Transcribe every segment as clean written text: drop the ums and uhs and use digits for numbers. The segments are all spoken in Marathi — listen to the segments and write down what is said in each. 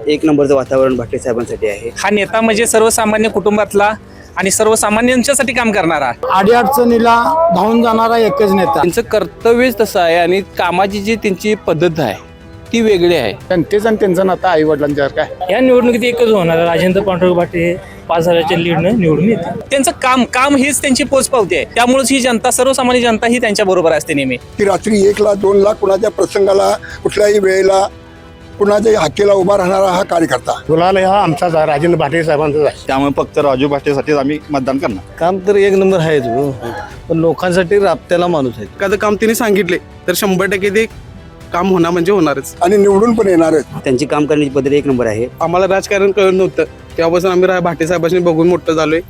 एक नंबरचं वातावरण भाटे साहेबांसाठी आहे। हा नेता म्हणजे सर्वसामान्य कुटुंबातला आणि सर्वसामान्यांच्यासाठी काम करणारा, अडीअडचणीला धावून जाणारा एकच नेता। त्यांचं कर्तव्यच तसं आहे आणि कामाची जी त्यांची पद्धत आहे ती वेगळी आहे। जनतेच आणि त्यांचं नातं आई वडिलांच्या काय या निवडणुकीत एकच होणार, राजेंद्र पांडुरंग भाटे 5,000च्या लीडनं निवडून येते। त्यांचं काम हीच त्यांची पोचपावती आहे। त्यामुळेच ही जनता, सर्वसामान्य जनता ही त्यांच्या बरोबर असते नेहमी। की रात्री 1 लाख 2 लाख कुणाच्या प्रसंगाला कुठल्याही वेळेला कुणाच्याही हाकेला उभा राहणारा हा कार्यकर्ता। गुलाल हा आमचाच आहे, राजेंद्र भाटे साहेबांचाच आहे। त्यामुळे फक्त राजू भाटेसाठीच आम्ही मतदान करणार। काम तर एक नंबर आहे तो, पण लोकांसाठी राबत्याला माणूस आहे। एखादं काम तिने सांगितले तर 100% ते काम होणार म्हणजे होणारच आणि निवडून पण येणारच। त्यांची काम करण्याची पद्धत एक नंबर आहे। आम्हाला राजकारण कळत नव्हतं, तेव्हापासून आम्ही भाटे साहेबांनी बघून मोठं झालोय।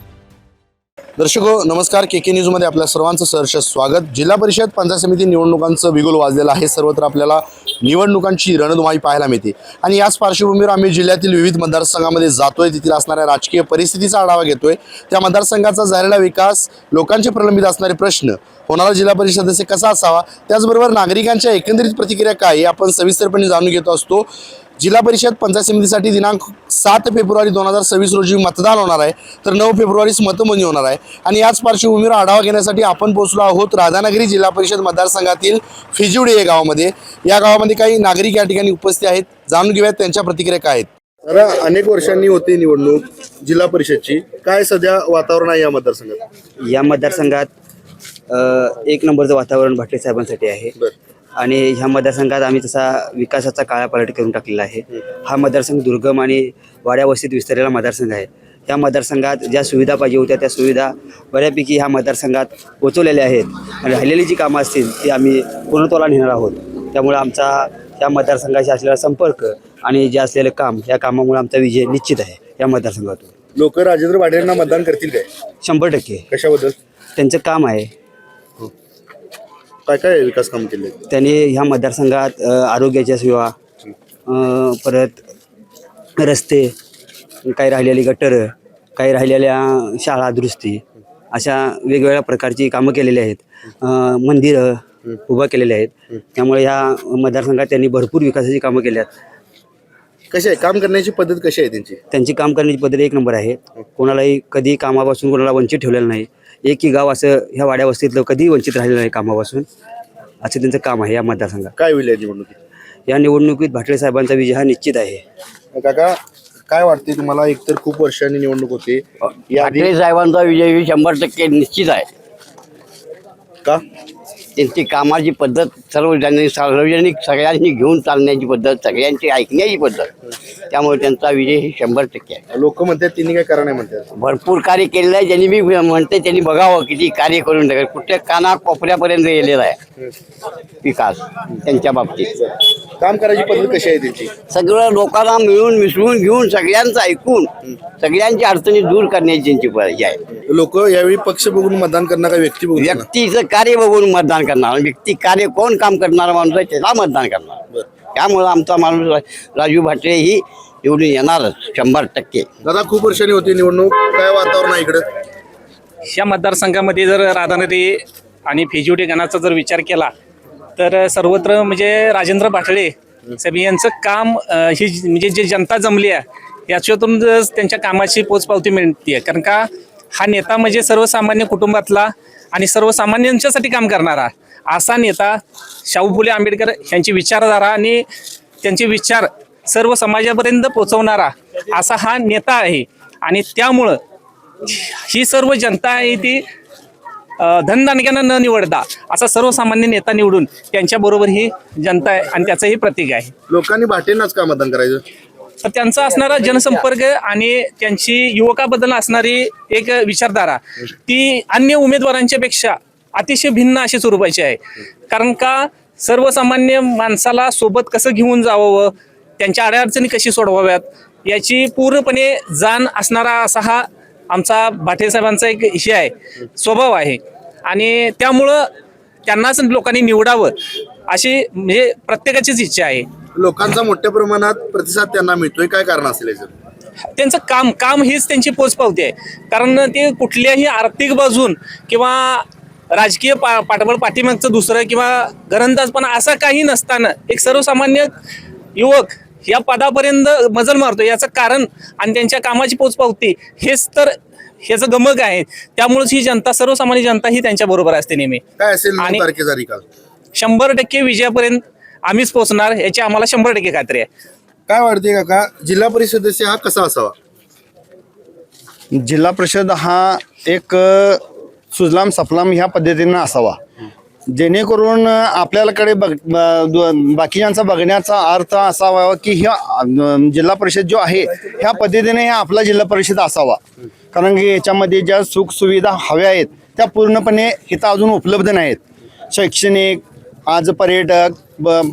दर्शको नमस्कार, के न्यूज मध्ये आपल्या सर्वांचं सहर्ष स्वागत। जिल्हा परिषद पंचायत समिती निवडणुकांचं बिगुल वाजलेलं आहे। सर्वत्र आपल्याला निवडणुकांची रणधुमाळी पाहायला मिळते आणि याच पार्श्वभूमीवर आम्ही जिल्ह्यातील विविध मतदारसंघामध्ये जातोय, तिथील असणाऱ्या राजकीय परिस्थितीचा आढावा घेतोय, त्या मतदारसंघाचा झालेला विकास, लोकांचे प्रलंबित असणारे प्रश्न, होणारा जिल्हा परिषद सदस्य कसा असावा, त्याचबरोबर नागरिकांच्या एकंदरीत प्रतिक्रिया काय हे आपण सविस्तरपणे जाणून घेत असतो। जिल्हा परिषद पंचायत समितीसाठी दिनांक 7 फेब्रुवारी 2026 रोजी मतदान होणार आहे, तर 9 फेब्रुवारीस मतमोजणी होणार आहे आणि याच पार्श्वभूमीवर आढावा घेण्यासाठी आपण पोहोचलो आहोत राधानगरी जिल्हा परिषद मतदारसंघातील फिजिवडे या गावामध्ये। या गावामध्ये काही नागरिक या ठिकाणी उपस्थित आहेत, जाणून घेऊयात त्यांच्या प्रतिक्रिया काय आहेत। अनेक वर्षांनी होते निवडणूक जिल्हा परिषदची, काय सध्या वातावरण आहे या मतदारसंघात? या मतदारसंघात एक नंबरचं वातावरण भाटे साहेबांसाठी आहे आणि ह्या मतदारसंघात आम्ही तसा विकासाचा काळापालट करून टाकलेला आहे। हा मतदारसंघ दुर्गम आणि वाड्यावस्तीत विस्तारलेला मतदारसंघ आहे। या मतदारसंघात ज्या सुविधा पाहिजे होत्या त्या सुविधा बऱ्यापैकी ह्या मतदारसंघात पोचवलेल्या आहेत आणि राहिलेली जी कामं असतील ती आम्ही पूर्णत्वाला नेणार आहोत। त्यामुळे आमचा या मतदारसंघाशी असलेला संपर्क आणि जे असलेलं काम, या कामामुळे आमचा विजय निश्चित आहे या मतदारसंघातून। लोक राजेंद्र भाटेंना मतदान करतील काय? 100%। कशाबद्दल? त्यांचं काम आहे। काय काय विकास काम केले त्यांनी ह्या मतदारसंघात आरोग्याच्या सेवा, परत रस्ते, काही राहिलेली गटर, काही राहिलेल्या शाळा दुरुस्ती, अशा वेगवेगळ्या प्रकारची कामं केलेली आहेत। मंदिरं उभा केलेले आहेत। त्यामुळे ह्या मतदारसंघात त्यांनी भरपूर विकासाची कामं केली आहेत। कशी आहे काम करण्याची पद्धत, कशी आहे त्यांची काम करण्याची पद्धत एक नंबर आहे। कोणालाही कधी कामापासून कोणाला वंचित ठेवलेलं नाही। एकही गाव असं ह्या वाड्या वस्तीतलं कधीही वंचित राहिलेलं नाही कामापासून, असं त्यांचं काम आहे या मतदारसंघात। काय होईल या निवडणुकीत? या निवडणुकीत भाटे साहेबांचा विजय हा निश्चित आहे। काका काय वाटते तुम्हाला? एकतर खूप वर्षांनी निवडणूक होते, भाटे साहेबांचा विजय 100% निश्चित आहे। का? त्यांची कामाची पद्धत, सार्वजनिक सगळ्यांनी घेऊन चालण्याची पद्धत, सगळ्यांची ऐकण्याची पद्धत, त्यामुळे त्यांचा विजय ही 100% आहे। लोक म्हणतात त्यांनी काय करा नाही म्हणतात, भरपूर कार्य केलेलं आहे। ज्यांनी मी म्हणते त्यांनी बघावं किती कार्य करून टाकेल, कुठल्या काना कोपऱ्यापर्यंत गेलेला आहे विकास त्यांच्या बाबतीत। काम करायची पद्धत कशी आहे त्यांची? सगळं लोकांना मिळून मिसळून घेऊन सगळ्यांचं ऐकून सगळ्यांची अडचणी दूर करण्याची त्यांची पद्धत आहे। लोक यावेळी पक्ष बघून मतदान करणार का व्यक्ती बघून? व्यक्तीचं कार्य बघून मतदान करणार, व्यक्ती कार्य कोण काम करणारा माणूस आहे त्याला मतदान करणार। त्यामुळे आमचा माणूस राजू भाटे ही निवडून येणारच 100%। दादा खूप वर्षांनी होती निवडणूक, काय वातावरण आहे इकडं? या मतदारसंघामध्ये जर राधानगरी आणि फिजिवडे गणाचा जर विचार केला तर सर्वत्र म्हणजे राजेंद्र भाटळे साहेब यांचं काम ही म्हणजे जी जनता जमली आहे याच्यातून त्यांच्या कामाची पोचपावती मिळते। कारण का हा नेता म्हणजे सर्वसामान्य कुटुंबातला आणि सर्वसामान्यांच्यासाठी काम करणारा असा नेता, शाहू फुले आंबेडकर यांची विचारधारा आणि त्यांचे विचार सर्व समाजापर्यंत पोचवणारा असा हा नेता आहे। आणि त्यामुळं ही सर्व जनता आहे ती धनदानक्यानं न निवडता असा सर्वसामान्य नेता निवडून त्यांच्याबरोबर ही जनता आहे आणि त्याचंही प्रतीक आहे। लोकांनी भाटेंनाच का मतदान करायचं? तर त्यांचा असणारा जनसंपर्क आणि त्यांची युवकाबद्दल असणारी एक विचारधारा ती अन्य उमेदवारांच्या पेक्षा अतिशय भिन्न अशी स्वरूपाची आहे। कारण का सर्वसामान्य माणसाला सोबत कसं घेऊन जावं, त्यांच्या अडचणी कशी सोडवाव्यात याची पूर्णपणे जाण असणारा असा हा आमचा भाटे साहेबांचा एक विषय आहे, स्वभाव आहे। आणि त्यामुळं त्यांनाच लोकांनी निवडावं अशी म्हणजे प्रत्येकाचीच इच्छा आहे। लोकांचा मोठ्या प्रमाणात प्रतिसाद त्यांना मिळतोय, काय कारण असेल याचं? त्यांचं काम हीच त्यांची पोचपावती आहे। कारण ते कुठल्याही आर्थिक बाजून किंवा राजकीय पाठबळ पाठीमागचं दुसरं किंवा घरंदाजपणा असा काही नसताना एक सर्वसामान्य युवक या पदापर्यंत मजल मारतो याचं कारण आणि त्यांच्या कामाची पोचपावती हेच तर ह्याचं गमक आहे. त्यामुळेच ही जनता, सर्वसामान्य जनता ही त्यांच्या बरोबर असते नेहमी. काय असेल 9 आणि तारखेचा निकाल? 100% विजयापर्यंत आम्हीच पोहोचणार याची आम्हाला 100% खात्री आहे. काय वाटते काका, जिल्हा परिषद सदस्य हा कसा असावा? जिल्हा परिषद हा एक सुजलाम सफलाम ह्या पद्धतीनं असावा, जेणेकरून आपल्याकडे बाकीच्यांचा बघण्याचा अर्थ असावा की ह्या जिल्हा परिषद जो आहे ह्या पद्धतीने आपला जिल्हा परिषद असावा. कारण की याच्यामध्ये ज्या सुखसुविधा हव्या आहेत त्या पूर्णपणे इथं अजून उपलब्ध नाहीत. शैक्षणिक, आज पर्यटक,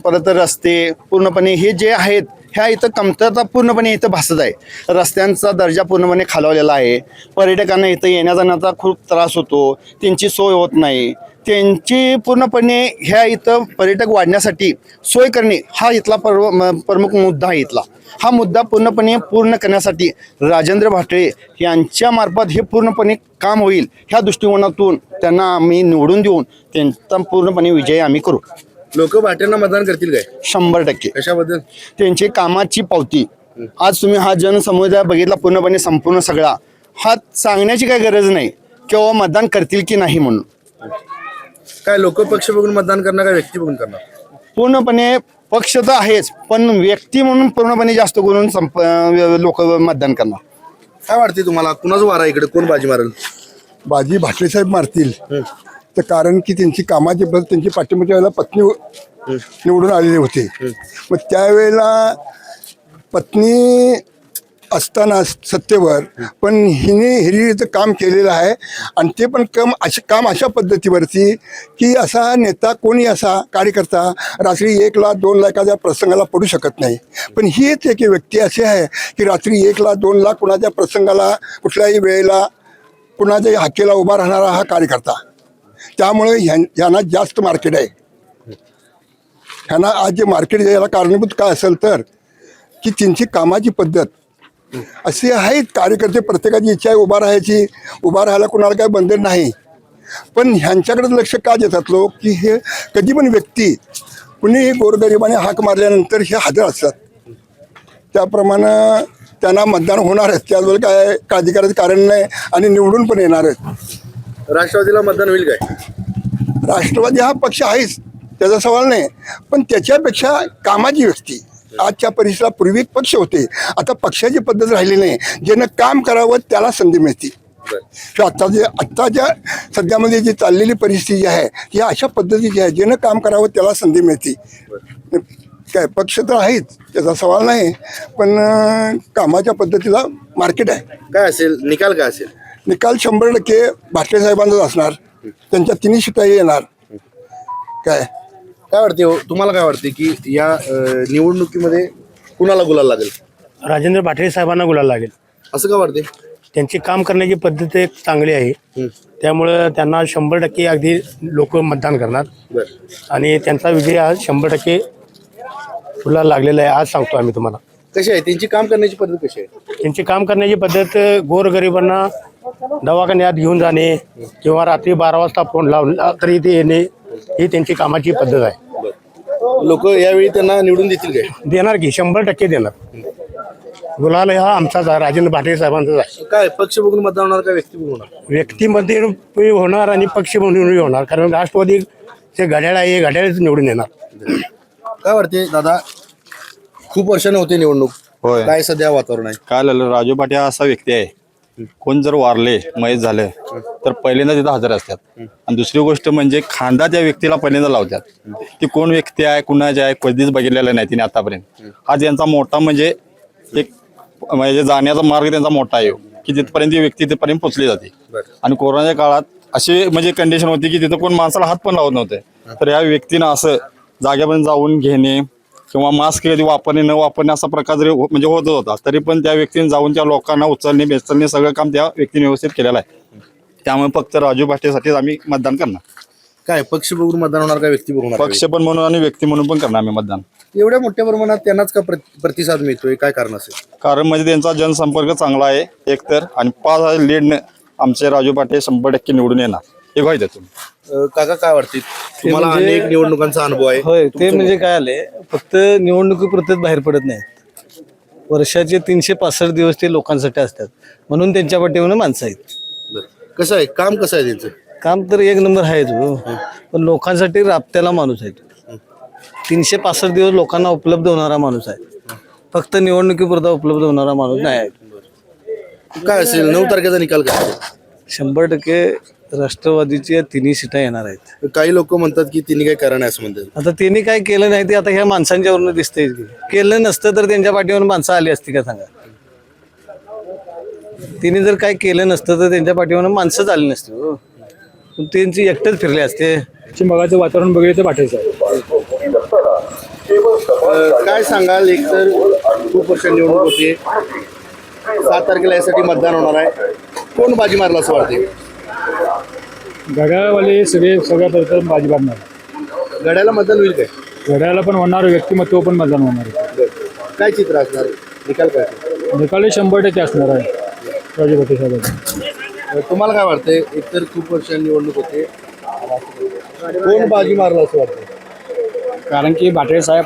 परत रस्ते पूर्णपणे हे जे आहेत ह्या इथं कमतरता पूर्णपणे इथं भासत आहे. रस्त्यांचा दर्जा पूर्णपणे खालावलेला आहे. पर्यटकांना इथं येण्या जाण्याचा खूप त्रास होतो, त्यांची सोय होत नाही. त्यांची पूर्णपणे ह्या इथं पर्यटक वाढण्यासाठी सोय करणे हा इथला प्रमुख मुद्दा आहे. इथला हा मुद्दा पूर्ण करण्यासाठी राजेंद्र भाटळे यांच्या मार्फत हे पूर्णपणे काम होईल ह्या दृष्टिकोनातून त्यांना आम्ही निवडून देऊन त्यांचा पूर्णपणे विजय आम्ही करू. लोक भाट्यांना मतदान करतील काय? 100%. कशाबद्दल? त्यांची कामाची पावती. आज तुम्ही हा जनसमुदाय बघितला पूर्णपणे संपूर्ण सगळा, हा सांगण्याची काही गरज नाही किंवा मतदान करतील की नाही म्हणून. काय लोक पक्ष बघून मतदान करणार का व्यक्ती बघून करणार? पूर्णपणे पक्ष तर आहेच, पण व्यक्ती म्हणून पूर्णपणे जास्त करून लोक मतदान करणार. काय वाटते तुम्हाला, कुणाचं वारा इकडे, कोण बाजी मारेल? बाजी भाटले साहेब मारतील. तर कारण की त्यांची कामाची बस त्यांची पाठिंबाच्या वेळेला पत्नी निवडून आलेले होते. मग त्यावेळेला पत्नी असताना सत्तेवर पण हिने काम केलेलं आहे. आणि ते पण काम अशा पद्धतीवरती की असा नेता, कोणी असा कार्यकर्ता रात्री 1 लाख 2 लाखाच्या प्रसंगाला पडू शकत नाही. पण हीच एक व्यक्ती अशी आहे की रात्री 1 लाख 2 लाख कुणाच्या प्रसंगाला, कुठल्याही वेळेला, कुणाच्याही हाकेला उभा राहणारा हा कार्यकर्ता. त्यामुळे ह्यांना जास्त मार्केट आहे. ह्यांना आज जे मार्केट यायला कारणीभूत काय असेल तर की त्यांची कामाची पद्धत असे आहेत. कार्यकर्ते प्रत्येकाची इच्छा आहे उभा राहायची, उभा राहायला कुणाला काही बंधन नाही. पण ह्यांच्याकडे लक्ष का देतात लोक की हे कधी पण व्यक्ती कुणीही गोरगरिबाने हाक मारल्यानंतर हे हजर असतात. त्याप्रमाणे त्यांना मतदान होणारच, त्याचवेळी काय काळजी करायचं कारण नाही आणि निवडून पण येणारच. राष्ट्रवादीला मतदान होईल काय? राष्ट्रवादी हा पक्ष आहेच, त्याचा सवाल नाही. पण त्याच्यापेक्षा कामाची व्यक्ती आजच्या परिसरात पूर्वी पक्ष होते, आता पक्षाची पद्धत राहिली नाही. ज्यानं काम करावं त्याला संधी मिळते. आत्ताच्या सध्यामध्ये जी चाललेली परिस्थिती आहे ही अशा पद्धतीची आहे, ज्यानं काम करावं त्याला संधी मिळते. काय पक्ष तर आहेच, त्याचा सवाल नाही, पण कामाच्या पद्धतीला मार्केट आहे. काय असेल निकाल, काय असेल निकाल? 100% भाटले साहेबांचाच असणार. त्यांच्या 3 शिटाही येणार. काय वाटते हो, तुम्हाला काय वाटते की या निवडणुकीमध्ये कुणाला गुलाल लागेल? राजेंद्र भाटले साहेबांना गुलाल लागेल. असं का वाटते? त्यांची काम करण्याची पद्धत एक चांगली आहे, त्यामुळं त्यांना 100% अगदी लोक मतदान करणार आणि त्यांचा विजय आज 100% गुलाल लागलेला आहे. आज सांगतो आम्ही तुम्हाला. कशी आहे त्यांची काम करण्याची पद्धत? कशी आहे त्यांची काम करण्याची पद्धत? गोरगरिबांना दवाखान्यात घेऊन जाणे किंवा रात्री 12 वाजता फोन लावला तरी ते येणे, ही त्यांची कामाची पद्धत आहे. लोक यावेळी त्यांना निवडून देतील काय? देणार की 100% देणार. गुलाल हा आमचाच आहे, राजेंद्र भाटले साहेबांचाच आहे. काय पक्ष बघून मतदान होणार का व्यक्ती बघून होणार? व्यक्तीमध्ये होणार आणि पक्ष म्हणून होणार, कारण राष्ट्रवादी जे घड्याळ आहे हे घड्याळच निवडून येणार. काय वाटते दादा, खूप वर्षाने होते निवडणूक, होय. काय सध्या वातावरण आहे? काय झालं, राजू भाटे हा असा व्यक्ती आहे, कोण जर वारले, मयत झाले तर पहिल्यांदा तिथं हजर असतात. आणि दुसरी गोष्ट म्हणजे खांदा त्या व्यक्तीला पहिल्यांदा लावतात. ती कोण व्यक्ती आहे, कुणाची आहे, कधीच बघितलेलं नाही तिने आतापर्यंत. हा त्यांचा मोठा म्हणजे एक म्हणजे जाण्याचा मार्ग त्यांचा मोठा आहे की तिथपर्यंत ती व्यक्ती तिथपर्यंत पोहोचली जाते. आणि कोरोनाच्या काळात अशी म्हणजे कंडिशन होती की तिथं कोण माणसाला हात पण लावत नव्हते. तर या व्यक्तीनं असं जागेपर्यंत जाऊन घेणे किंवा मास्क कधी वापरणे न वापरणे असा प्रकार जरी म्हणजे होत होता, तरी पण त्या व्यक्तीने जाऊन त्या लोकांना उचलणे बेचलणे सगळं काम त्या व्यक्तीने व्यवस्थित केलेलं आहे. त्यामुळे फक्त राजू भाटेसाठीच आम्ही मतदान करणार. काय पक्ष बघून मतदान होणार का व्यक्ती बघून? पक्ष पण म्हणून आणि व्यक्ती म्हणून पण करणार आम्ही मतदान. एवढ्या मोठ्या प्रमाणात त्यांनाच का प्रतिसाद मिळतोय, काय कारण असेल? कारण म्हणजे त्यांचा जनसंपर्क चांगला आहे एकतर, आणि 5,000 लीडने आमचे राजू भाटे 100% निवडून येणार. हे व्हायचं तुम्ही. काका काय वाटते तुम्हाला? अनेक निवडणुकांचा अनुभव आहे. होय, ते म्हणजे काय आले, फक्त निवडणुकीपुरतेच बाहेर पडत नाहीत. वर्षाचे 365 दिवस ते लोकांसाठी असतात, म्हणून त्यांच्या पाठीमागे माणसं आहेत. कसं आहे काम, कसं आहे त्यांचं? काम तर एक नंबर आहे तो, पण लोकांसाठी राबत्याला माणूस आहे तो. 365 दिवस लोकांना उपलब्ध होणारा माणूस आहे, फक्त निवडणुकीपुरता उपलब्ध होणारा माणूस नाही आहे. काय असेल 9 तारखेचा निकाल काय? 100% राष्ट्रवादीच्या 3 सीटा येणार आहेत. काही लोक म्हणतात की तिने काही कारण आहे असं म्हणतात. आता त्यांनी काय केलं नाही ते आता ह्या माणसांच्यावरून दिसतंय की. केलं नसतं तर त्यांच्या पाठीवर माणसं आली असती का सांगा? तिने जर काय केलं नसतं तर त्यांच्या पाठीवर माणसंच आली नसती हो. पण त्यांची एकटेच फिरले असते. मगाचं वातावरण बघितलं तर भाटेचं आहे. काय सांगाल, एकतर खूप वर्ष निवडणूक होते, 7 तारखेला यासाठी मतदान होणार आहे, कोण बाजी मारला असं वाटते? घड्याळवाले सगळ्या प्रथम बाजी मारणार. घड्याला मतदान होईल काय? घड्याळाला पण होणार, व्यक्तिमत्व पण मतदान होणार. काय चित्र असणार, निकाल काय? निकाल 100% असणार आहे राजू भाटे साहेबांचा. तुम्हाला काय वाटतंय, एकतर खूप वर्ष निवडणूक होते, कोण बाजी मारला असं वाटतं? कारण की भाटे साहेब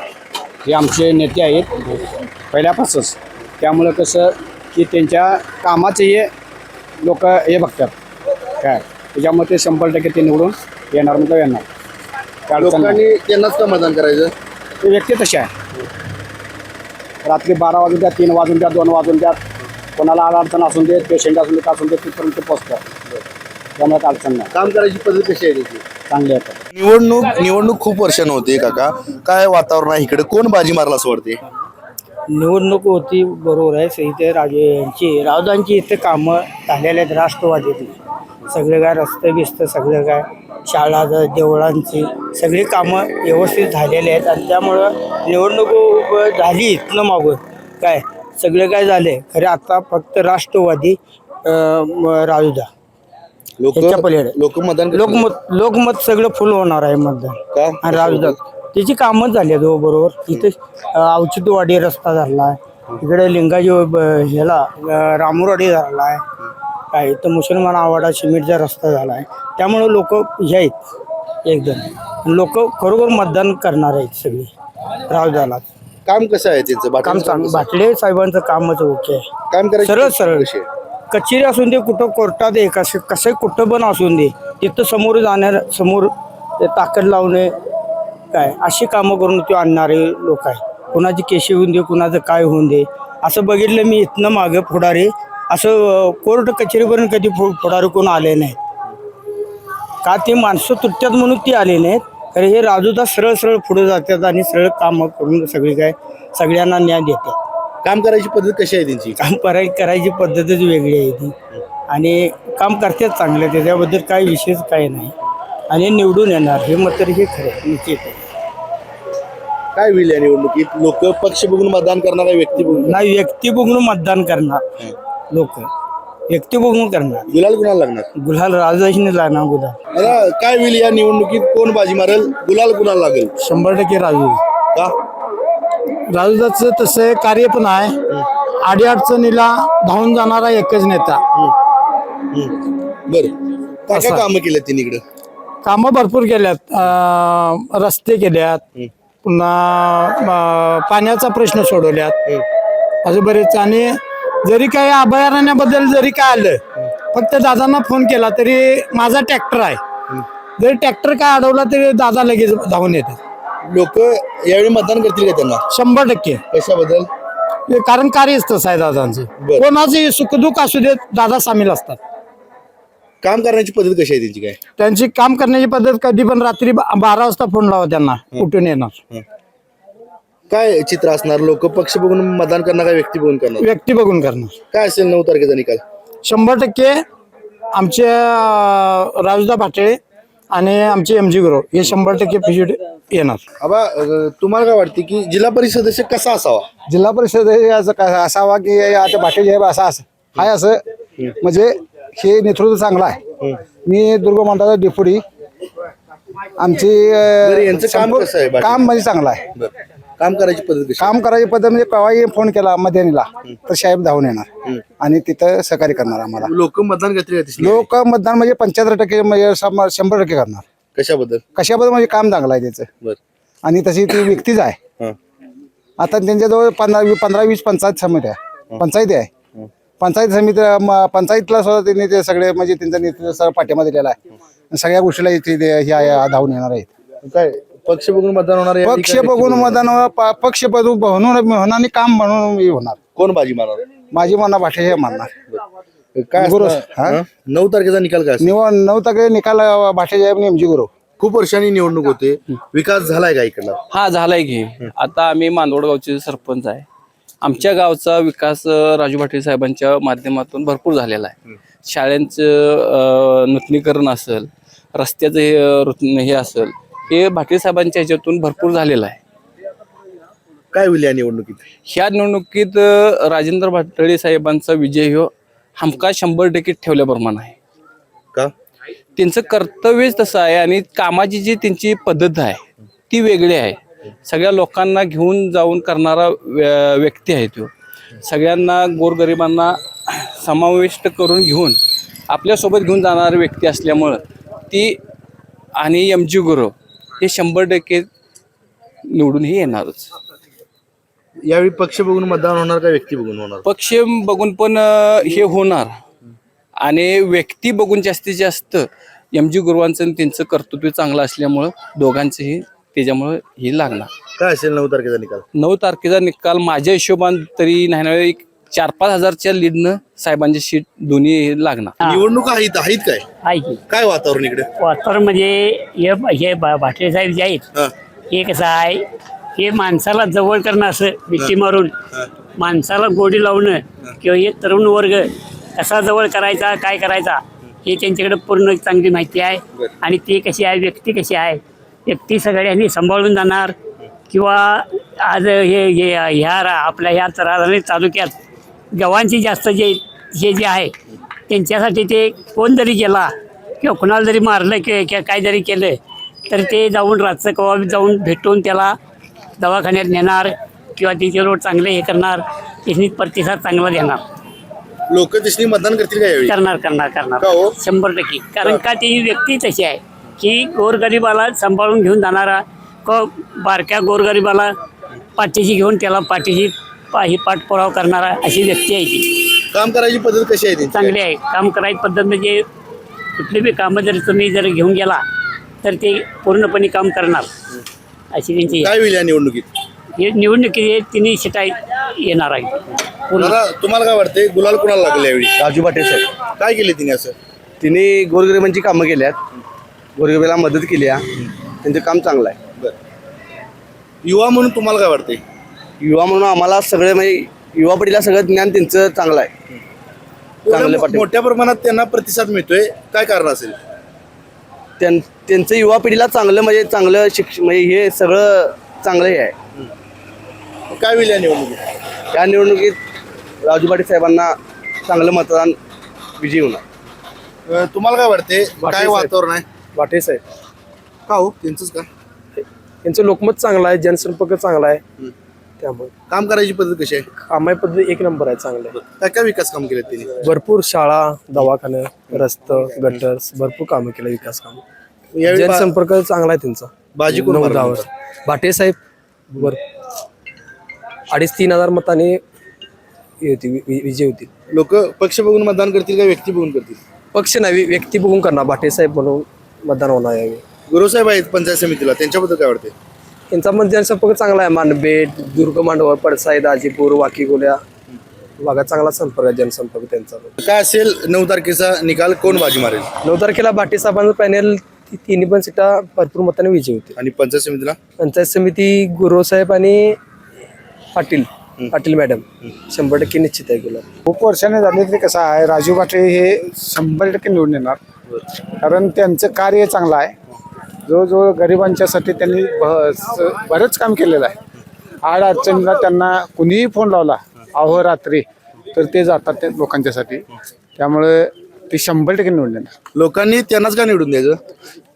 हे आमचे नेते आहेत पहिल्यापासूनच, त्यामुळं कसं की त्यांच्या कामाचे हे लोक हे बघतात काय, त्याच्यामुळे ते 100% ते निवडून येणार म्हणजे येणार. लोकांनी त्यांनाच का मतदान करायचं? ते व्यक्ती तसे आहे, रात्री 12 वाजून द्या, 3 वाजून द्या, 2 वाजून द्या, कोणाला अडचण असून दे, पेशंट असून देत असून दे, तिथपर्यंत पोचतात. त्यामुळे अडचण नाही, काम करायची पद्धत कशी आहे त्याची? चांगले आहे. निवडणूक खूप वर्षानं होते काका, काय वातावरण आहे इकडे, कोण बाजी मारला असं वाटते? निवडणूक होती बरोबर आहे, इथे राजदांची इथे कामं झालेले आहेत राष्ट्रवादीची. सगळे काय रस्ते बिस्ते सगळे काय शाळा देवळांची सगळी कामं व्यवस्थित झालेली आहेत, आणि त्यामुळं निवडणूक झाली इथनं मागून काय सगळे काय झाले खरे. आता फक्त राष्ट्रवादी राजूदा लोक मतदान लोकमत सगळं फुल होणार आहे मतदान. आणि राजूदा त्याची कामं झाली आहेत बरोबर. इथे औचित्यवाडी रस्ता झाला आहे, इकडे लिंगाजी ह्याला रामूरवाडी झाला आहे काय, इथं मुसलमान आवाडा सिमेंटचा रस्ता झाला आहे. त्यामुळं लोक हे आहेत एकदम, लोक खरोखर मतदान करणार आहेत सगळे राजूदाला. काम कसं आहे त्यांचं? काम चांगलं, भाटले साहेबांचं कामच ओके आहे. काम करायचं सरळ सरळ कचेरी असून दे, कुठं कोर्टात आहे, कसं कुठं पण असून दे, तिथं समोर जाणार, समोर ताकद लावणे काय अशी कामं करून ते आणणारे लोक आहे. कुणाची केशी होऊन दे, कुणाचं काय होऊन दे, असं बघितलं मी इथनं मागं पुढारी असं कोर्ट कचेरीपर्यंत कधी पुढारी कोण आले नाहीत का. ते माणसं तुटतात म्हणून ती आले नाहीत, तर हे राजूदा सरळ सरळ पुढे जातात आणि सरळ कामं करून सगळी काय सगळ्यांना न्याय देतात. काम करायची पद्धत कशी आहे त्यांची? काम करायची पद्धतच वेगळी आहे ती, आणि काम करतात चांगलं, त्याच्याबद्दल काही विशेष काही नाही, आणि निवडून येणार हे मत तरी हे खरं निश्चित आहे. काय होईल या निवडणुकीत? लोक पक्ष बघून मतदान करणार आहे, व्यक्ती बघून नाही, व्यक्ती बघून मतदान करणार लोक, व्यक्ती बघून करणार. गुलाल कुणाला लागणार? गुलाल राजदाशीने लागणार गुलाल. आता काय होईल या निवडणुकीत, कोण बाजी मारेल, गुलाल कुणाला लागेल? 100% राजू. का? राजूदाचं तसं कार्य पण आहे, अडीअडचणीला धावून जाणारा एकच नेता. बर, काय काय कामं केलं त्यांनी इकडं? कामं भरपूर केल्यात, रस्ते केल्यात, पुन्हा पाण्याचा प्रश्न सोडवल्यात, असे बरेच. आणि जरी काही अभयारण्याबद्दल जरी काय आलं, फक्त दादांना फोन केला तरी माझा ट्रॅक्टर आहे, जरी ट्रॅक्टर काय अडवला तरी दादा लगेच धावून येतात. लोक यावेळी मतदान करतील का त्यांना? 100%. कशाबद्दल? कारण कार्यच तसं आहे दादांचं, कोणाचे सुखदुःख असू देत दादा सामील असतात. काम करण्याची पद्धत कशी आहे त्यांची? काय त्यांची काम करण्याची पद्धत, कधी पण रात्री 12 वाजता फोन लावा त्यांना, उठून येणार. काय चित्र असणार? लोक पक्ष बघून मतदान करणार का व्यक्ती बघून करणार? व्यक्ती बघून करणार. काय असेल 9 तारखेचा निकाल? 100% आमचे राजूदा भाटे आणि आमचे MG गुरव हे 100% फिजिट येणार. आबा, तुम्हाला काय वाटते की जिल्हा परिषद सदस्य कसा असावा? जिल्हा परिषद असावा की आता भाटे साहेब असा आहे, असं म्हणजे हे नेतृत्व चांगलं आहे. मी दुर्ग मंडळाचा डेप्युटी, आमची यांचं काम कसं आहे? काम म्हणजे चांगलं आहे. काम करायची पद्धत कशी? काम करायची पद्धत म्हणजे केव्हाही फोन केला मध्यानीला तर साहेब धावून येणार आणि तिथं सहकार्य करणार आम्हाला. लोक मतदान करतील? लोक मतदान म्हणजे 75% म्हणजे 100% करणार. कशाबद्दल? कशाबद्दल म्हणजे काम चांगलं आहे त्याचं, आणि तशी ती व्यक्तीच आहे. आता त्यांच्याजवळ 15-20 पंचायत समिती आहे, पंचायती आहे. पंचायत समिती पंचायतला सुद्धा त्यांनी ते सगळे म्हणजे त्यांचा नेतृत्व सगळं पाठिंबा दिलेला आहे. सगळ्या गोष्टीला इथे धावून येणार आहेत. काय पक्ष बघून मतदान होणार आहे? पक्ष बघून मतदान पक्ष म्हणून आणि काम म्हणून होणार. कोण बाजी मारणार? माझी मना भाषा हे मानणार. काय गुरु, असणार? 9 तारखेचा निकाल काय असेल? 9 तारखे निकाल भाषेचे नेमजी गुरु. खूप वर्षांनी निवडणूक होते, विकास झालाय का इकडला? हा झालाय की. आता आम्ही मांदवड गावचे सरपंच आहे. आमच्या गावचा विकास राजू भाटे साहेबांच्या माध्यमातून भरपूर झालेला आहे. शाळांचं नूतनीकरण असेल, रस्त्याचं हे असेल, हे भाटे साहेबांच्या ह्याच्यातून भरपूर झालेलं आहे. काय होईल या निवडणुकीत? ह्या निवडणुकीत राजेंद्र भाटळे साहेबांचा विजय हो हमका 100% ठेवल्याप्रमाणे आहे. का? त्यांचं कर्तव्यच तसं आहे आणि कामाची जी त्यांची पद्धत आहे ती वेगळी आहे. सगळ्या लोकांना घेऊन जाऊन करणारा व्यक्ती आहे तो. सगळ्यांना गोरगरिबांना समाविष्ट करून घेऊन आपल्यासोबत घेऊन जाणारी व्यक्ती असल्यामुळं ती आणि एमजी गुरु हे 100% निवडूनही येणारच. यावेळी पक्ष बघून मतदान होणार का व्यक्ती बघून होणार? पक्ष बघून पण हे होणार आणि व्यक्ती बघून जास्तीत जास्त एमजी गुरुवांचं त्यांचं कर्तृत्व चांगलं असल्यामुळं दोघांचंही त्याच्यामुळं हे लागणार. काय असेल 9 तारखेचा निकाल? 9 तारखेचा निकाल माझ्या हिशोबान तरी नाही एक 4-5 हजारच्या लीडनं साहेबांची सीट दोन्ही लागणार. निवडणुका आहेत काय? आहे की काय वातावरण इकडे? वातावरण म्हणजे हे भाटले साहेब जे आहेत हे कसं आहे, हे माणसाला जवळ करणं असं मिठी मारून माणसाला गोडी लावणं किंवा हे तरुण वर्ग कसा जवळ करायचा काय करायचा हे त्यांच्याकडे पूर्ण चांगली माहिती आहे. आणि ते कशी आहे, व्यक्ती कशी आहे, व्यक्ती सगळ्यांनी सांभाळून जाणार किंवा आज आपल्या ह्या राधानगरी तालुक्यात गव्हांची जास्त जे आहे त्यांच्यासाठी ते कोण जरी गेला किंवा कुणाला जरी मारलं किंवा काय जरी केलं तर ते जाऊन रातचं केव्हा जाऊन भेटून त्याला दवाखान्यात नेणार किंवा त्याच्यावर चांगले हे करणार, त्यांनी प्रतिसाद चांगला देणार. लोक तिसरी मतदान करतील का यावेळी? करणार का हो? 100%. कारण का ती व्यक्ती तशी आहे की गोरगरिबाला सांभाळून घेऊन जाणारा, बारक्या गोरगरिबाला पाठीशी घेऊन त्याला पाठीशी पाठपुरावा करणारा अशी व्यक्ती आहे ती. काम करायची पद्धत कशी आहे त्यांची? चांगली आहे. काम करायची पद्धत म्हणजे कुठली बी कामं जर तुम्ही जर घेऊन गेला तर ते पूर्णपणे काम करणार अशी त्यांची. काय होईल या निवडणुकीत? हे निवडणुकीत तिन्ही शिटा येणार आहे. तुम्हाला काय वाटतंय, गुलाल कुणाला लागले यावेळी? राजू भाटे साहेब काय केले तिने असं? तिने गोरगरिबांची कामं केल्यात, गोरगरिबाला मदत केली आहे, त्यांचं काम चांगलं आहे. युवा म्हणून तुम्हाला काय वाटतंय? युवा म्हणून आम्हाला सगळे म्हणजे युवा पिढीला सगळं ज्ञान त्यांचं चांगलं आहे. मोठ्या प्रमाणात त्यांना प्रतिसाद मिळतोय, काय कारण असेल? त्यांचं युवा पिढीला चांगलं म्हणजे चांगलं शिक्षण म्हणजे हे सगळं चांगलं हे आहे. काय होईल या निवडणुकीत? त्या निवडणुकीत राजू भाटे साहेबांना चांगलं मतदान विजयी होणार. तुम्हाला काय वाटते, काय वातावरण आहे? भाटे साहेब का हो, त्यांचंच का? यांचं लोकमत चांगलं आहे, जनसंपर्क चांगला आहे, त्यामुळे काम करायची पद्धत कशी आहे? कामाई पद्धती 1 नंबर आहे, चांगलं. काय काय विकास काम केले त्यांनी? भरपूर शाळा, दवाखाने, रस्ते, गटर्स, भरपूर कामं केलं, विकास काम. यावेळी जनसंपर्क चांगला आहे त्यांचा. बाजी कोण मारणार? 9-10 भाटे साहेब 2,500-3,000 मताने विजय होतील. लोक पक्ष बघून मतदान करतील का व्यक्ती बघून करतील? पक्ष नाही, व्यक्ती बघून करणार. भाटे साहेब म्हणून मतदान होणार यावेळी. गुरुसाहेब आहेत पंचायत समितीला, त्यांच्याबद्दल काय वाटते? त्यांचा पण जनसंपर्क चांगला आहे. मानबेट, दुर्ग मांडवर, पडसाई, दाजीपूर, वाकीगोल्या भागात चांगला संपर्क आहे, जनसंपर्क त्यांचा. काय असेल 9 तारखेचा निकाल, कोण बाजी मारेल? 9 तारखेला भाटे साहेबांचं पॅनेल तिन्ही पण सीटा भरपूर मताने विजय होते. आणि पंचायत समितीला? पंचायत समिती गुरुसाहेब आणि पाटील मॅडम 100% निश्चित आहे. गुलाब खूप वर्षाने झाले तरी कसं आहे, राजू भाटे हे 100% निवडून येणार. कारण त्यांचं कार्य चांगलं आहे. जो गरिबांच्यासाठी त्यांनी बरंच काम केलेलं आहे. आड अडचणीला त्यांना कुणीही फोन लावला अहोरात्री तर ते जातात त्या लोकांच्यासाठी. त्यामुळे ते 100% निवडून येणार. लोकांनी त्यांनाच का निवडून द्यायचं?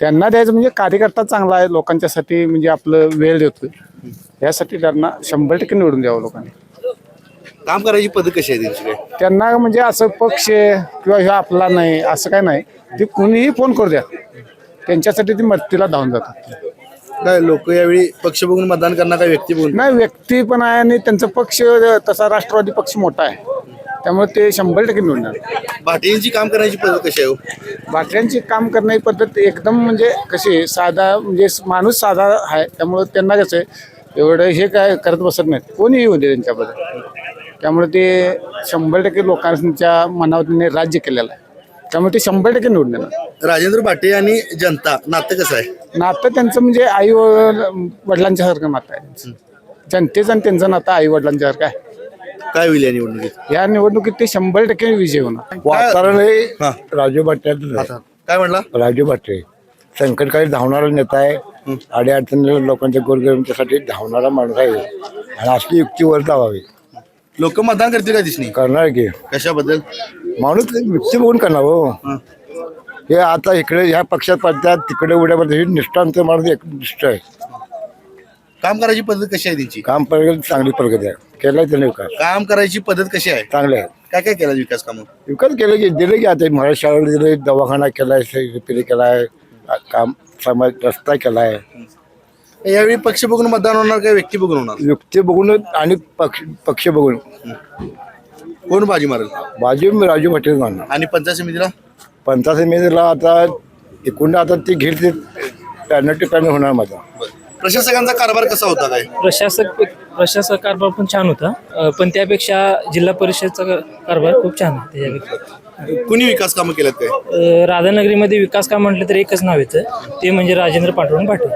त्यांना द्यायचं म्हणजे कार्यकर्ता चांगला आहे, लोकांच्यासाठी म्हणजे आपलं वेळ देतो, यासाठी त्यांना 100% निवडून द्यावं लोकांनी. काम करायची पद्धत कशी आहे त्यांची? काय त्यांना म्हणजे असं पक्ष किंवा ह्या आपला नाही असं काय नाही, ते कुणीही फोन करू द्या त्यांच्यासाठी ती मदतीला धावून जातात. काय लोक यावेळी पक्ष बघून मतदान करणार काय व्यक्ती बघून? नाही, व्यक्ती पण आहे आणि त्यांचा पक्ष तसा राष्ट्रवादी पक्ष मोठा आहे, त्यामुळे ते 100% निवडणार. भाटेंची काम करण्याची पद्धत कशी आहे हो? भाटल्यांची काम करण्याची पद्धत एकदम म्हणजे कशी साधा, म्हणजे माणूस साधा आहे, त्यामुळे त्यांना कसं आहे एवढं हे काय करत बसत नाहीत, कोणी येऊ दे त्यांच्याबद्दल. त्यामुळे ते 100% लोकांच्या मनावर त्यांनी राज्य केलेलं आहे, त्यामुळे ते 100% निवडून येणार. राजेंद्र भाटे आणि जनता नातं कसं आहे? नातं त्यांचं म्हणजे आई वडिलांच्या सारखं नातं आहे. जनतेचं आणि त्यांचं नातं आई वडिलांच्या सारखं आहे. काय होईल या निवडणुकीत? या निवडणुकीत ते 100% विजय होणार. वातावरण हे हा. राजू भट्ट्याचं आहे. काय म्हणला? राजू भट्टे संकटकाळी धावणारा नेता आहे, अडीअडचणी लोकांच्या गोरगरिबांच्यासाठी धावणारा माणूस आहे आणि असली युक्ती वर धावावी. लोक मतदान करतील का दिसणी? करणार की कशाबद्दल? माणूस व्यक्ती बघून करणार हो. हे आता इकडे ह्या पक्षात पडतात तिकडे उड्यामध्ये ही निष्ठांत माणूस एक निष्ठ आहे. काम करायची पद्धत कशी आहे त्यांची? काम प्रगती चांगली प्रगती आहे, केलाय त्याने विकास काम करायची पद्धत कशी आहे? चांगले आहे. काय काय केलं विकास कामं? विकास केलं की दिलं की आता मराठी शाळेला दिले, दवाखाना केलाय, रिपेरी केलाय, काम समाज रस्ता केलाय. यावेळी पक्ष बघून मतदान होणार काय व्यक्ती बघून होणार? युक्ती बघून आणि पक्ष बघून. कोण बाजी मारेल? बाजू राजू भट्टे मानणार. आणि पंचायत समितीला? पंचायत समितीला आता एकूण आता ते घेईल ते पॅनल होणार माझा. प्रशासकांचा कारभार कसा होता काय? प्रशासक कारभार पण छान होता, पण त्यापेक्षा जिल्हा परिषदचा कारभार खूप छान आहे. त्याच्यापेक्षा कुणी विकास कामं केल्यात काय? राधानगरीमध्ये विकास काम म्हटलं तर एकच नाव येतं, ते म्हणजे राजेंद्र पांडुरंग भाटे.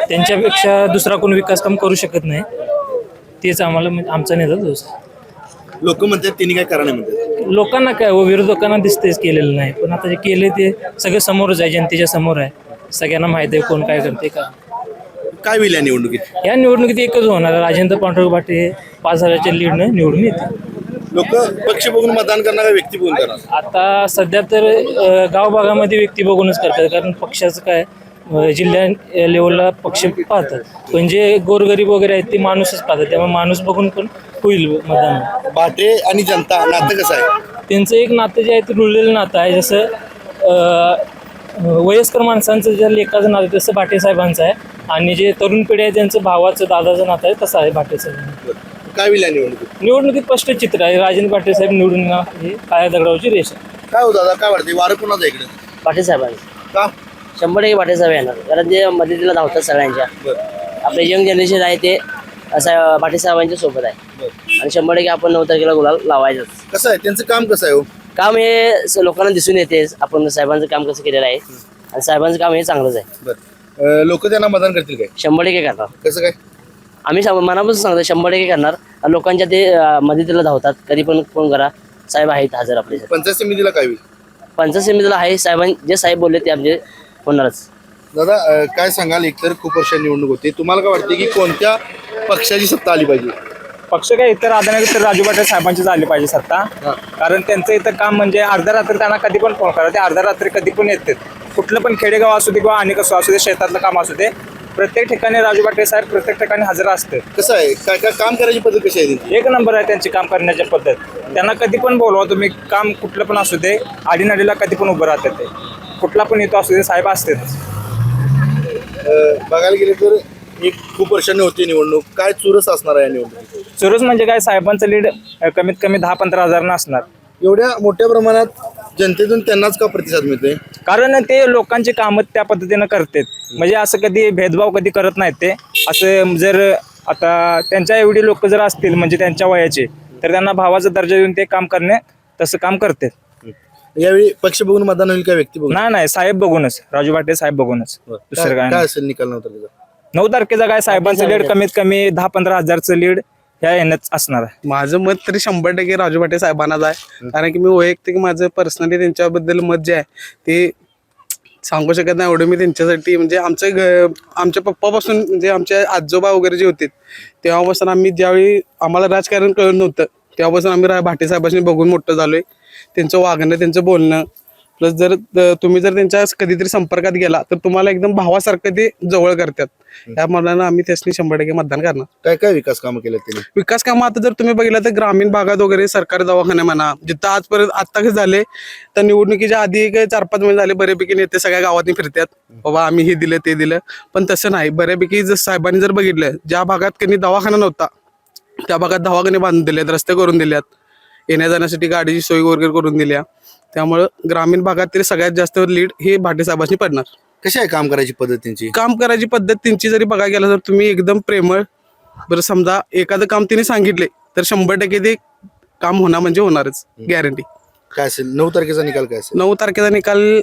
त्यांच्यापेक्षा दुसरा कोण विकास काम करू शकत नाही, तेच आम्हाला आमचा नेता तोच. लोक म्हणतात त्यांनी काय करा नाही म्हणतात. लोकांना काय विरोधकांना दिसतेच केलेलं नाही, पण आता जे केले ते सगळं समोरच आहे, जनतेच्या समोर आहे, सगळ्यांना माहिती आहे कोण काय करते का. काय होईल या निवडणुकीत? या निवडणुकीत एकच होणार, राजेंद्र पांडुरंग भाटे 5,000च्या लीडनं निवडून येते. लोक पक्ष बघून मतदान करणार का व्यक्ती बघून करणार? आता सध्या तर गावभागामध्ये व्यक्ती बघूनच करतात, कारण पक्षाचं काय जिल्ह्या लेवलला पक्ष पाहतात, पण जे गोरगरीब वगैरे आहेत ते माणूसच पाहतात, त्यामुळे माणूस बघून पण होईल मतदान. भाटे आणि जनता नातं कसं आहे? त्यांचं एक नातं जे आहे ते रुळलेलं नातं आहे. जसं वयस्कर माणसांचं ज्या लेखाचं नातं आहे तसं भाटे साहेबांचं आहे, आणि जे तरुण पिढी आहे त्यांचं भावाचं दादाचं नातं आहे तसं आहे भाटे साहेबांचं. काय होईल या निवडणुकीत? निवडणुकीत स्पष्ट चित्र आहे, राजेंद्र भाटे साहेब निवडून येणार, हे काळ्या दगडावरची रेष आहे. काय हो दादा, काय वाटते वारं कुणाचं इकडे? पाटील साहेबांनी का? 100% पाटील साहेब येणार, कारण ते मदतीला धावतात सगळ्यांच्या. आपले यंग जनरेशन आहे ते असं पाटील साहेबांच्या सोबत आहे, आणि 100% आपण 9 तारखेला गुलाल लावायचंच. कसं आहे त्यांचं काम कसं आहे हो? काम हे लोकांना दिसून येते, आपण साहेबांचं काम कसं केलेलं आहे, आणि साहेबांचं काम हे चांगलंच आहे. लोक त्यांना मतदान करतील काय? 100% करणार. कसं काय? आम्ही मनापासून सांगतो 100% करणार, आणि लोकांच्या ते मदतीला धावतात, कधी पण फोन करा, साहेब आहेत हजर आपले. पंचायत समितीला काय होईल? पंचायत समितीला आहे, जे साहेब बोलले ते आमचे होणारच. दादा काय सांगाल, एकतर खूप वर्ष निवडणूक होती, तुम्हाला काय वाटते की कोणत्या पक्षाची सत्ता आली पाहिजे? पक्ष काय इतर राधानगर तर राजू भाटे साहेबांची झाली पाहिजे सत्ता, कारण त्यांचं इथं काम म्हणजे अर्ध्या रात्री त्यांना कधी पण फोन करा, ते अर्ध्या रात्री कधी पण येतात. कुठलं पण खेडेगाव असू दे किंवा आणि कसं असू दे, शेतातलं काम असू दे, प्रत्येक ठिकाणी राजू भाटे साहेब प्रत्येक ठिकाणी हजर असते. कसं आहे, काय काय काम करायची पद्धत कशी आहे त्यांची? एक नंबर आहे त्यांची काम करण्याची पद्धत. त्यांना कधी पण बोलवा तुम्ही, काम कुठलं पण असू दे, आडीनडीला कधी पण उभं राहतात, ते कुठला पण येतो असू दे, साहेब असतेच. बघायला गेले तर एक खूप वर्षांनी होती निवडणूक, काय चुरस असणार आहे या निवडणुकीत? चुरस म्हणजे काय, साहेबांचं लीड कमीत कमी 10-15 हजार असणार. एवढ्या मोठ्या प्रमाणात जनतेतून त्यांनाच का प्रतिसाद मिळतोय? कारण ते लोकांची कामं त्या पद्धतीनं करतात, म्हणजे असं कधी भेदभाव कधी करत नाहीत ते. असं जर आता त्यांच्या एवढी लोक जर असतील म्हणजे त्यांच्या वयाचे, तर त्यांना भावाचा दर्जा देऊन ते काम करणे तसं काम करतात. यावेळी पक्ष बघून मतदान होईल का व्यक्ती बघून? नाही, साहेब बघूनच, राजू भाटे साहेब बघूनच, दुसरं काय काय असेल निकाल 9 तारखेचा? 9 तारखेचा काय साहेबांचं लीड कमीत कमी 10-15 हजारचं लीड ह्या येणंच असणार आहे. माझं मत तरी 100% राजू भाटे साहेबांनाच आहे, कारण की मी वैयक्तिक माझं पर्सनली त्यांच्याबद्दल मत जे आहे ते सांगू शकत नाही एवढं मी त्यांच्यासाठी. म्हणजे आमच्या पप्पापासून म्हणजे आमचे आजोबा वगैरे जे होते तेव्हापासून आम्ही, ज्यावेळी आम्हाला राजकारण कळत नव्हतं तेव्हापासून आम्ही भाटे साहेबांनी बघून मोठं झालोय. त्यांचं वागणं, त्यांचं बोलणं, प्लस जर तुम्ही जर त्यांच्या कधीतरी संपर्कात गेला तर तुम्हाला एकदम भावासारखं ते जवळ करतात. या मनानं आम्ही त्यासनी 100% मतदान करणार. काय काय विकास कामं केले त्यांनी? विकास कामं आता जर तुम्ही बघितलं तर ग्रामीण भागात वगैरे सरकारी दवाखाने म्हणा, जिथं आजपर्यंत आता कसं झाले तर निवडणुकीच्या आधी 4-5 महिने झाले बऱ्यापैकी नेते सगळ्या गावातनी फिरतात, बाबा आम्ही हे दिलं ते दिलं. पण तसं नाही, बऱ्यापैकी जर साहेबांनी जर बघितलं ज्या भागात कधी दवाखाना नव्हता त्या भागात दवाखाने बांधून दिलेत, रस्ते करून दिल्यात, येण्या जाण्यासाठी गाडीची सोय वगैरे करून दिल्या. त्यामुळं ग्रामीण भागात तरी सगळ्यात जास्त लीड हे भाटे साहेबांनी पडणार. कशी आहे काम करायची पद्धत त्यांची? काम करायची पद्धत त्यांची जरी बघायला गेलं तर तुम्ही एकदम प्रेमळ. बरं समजा एखादं काम तिने सांगितले तर 100% ते काम होणार म्हणजे होणारच, गॅरंटी. काय असेल 9 तारखेचा निकाल? काय असेल 9 तारखेचा निकाल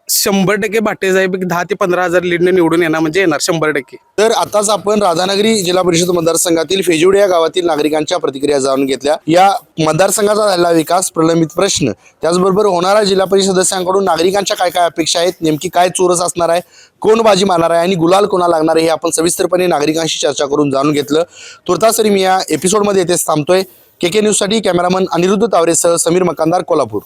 100% भाटे साहेब 10 ते 15,000 लीडने निवडून येणार म्हणजे येणार 100%. तर आताच आपण राधानगरी जिल्हा परिषद मतदारसंघातील फेजुडे या गावातील नागरिकांच्या प्रतिक्रिया जाणून घेतल्या. या मतदारसंघाचा झालेला विकास, प्रलंबित प्रश्न, त्याचबरोबर होणाऱ्या जिल्हा परिषद सदस्यांकडून नागरिकांच्या काय काय अपेक्षा आहेत, नेमकी काय चोरस असणार आहे, कोण बाजी मारणार आहे आणि गुलाल कोणाला लागणार आहे हे आपण सविस्तरपणे नागरिकांशी चर्चा करून जाणून घेतलं. तुर्तासरी मी या एपिसोडमध्ये येथेच थांबतोय. KK न्यूजसाठी कॅमेरामन अनिरुद्ध तावरेसह समीर मकानदार, कोल्हापूर.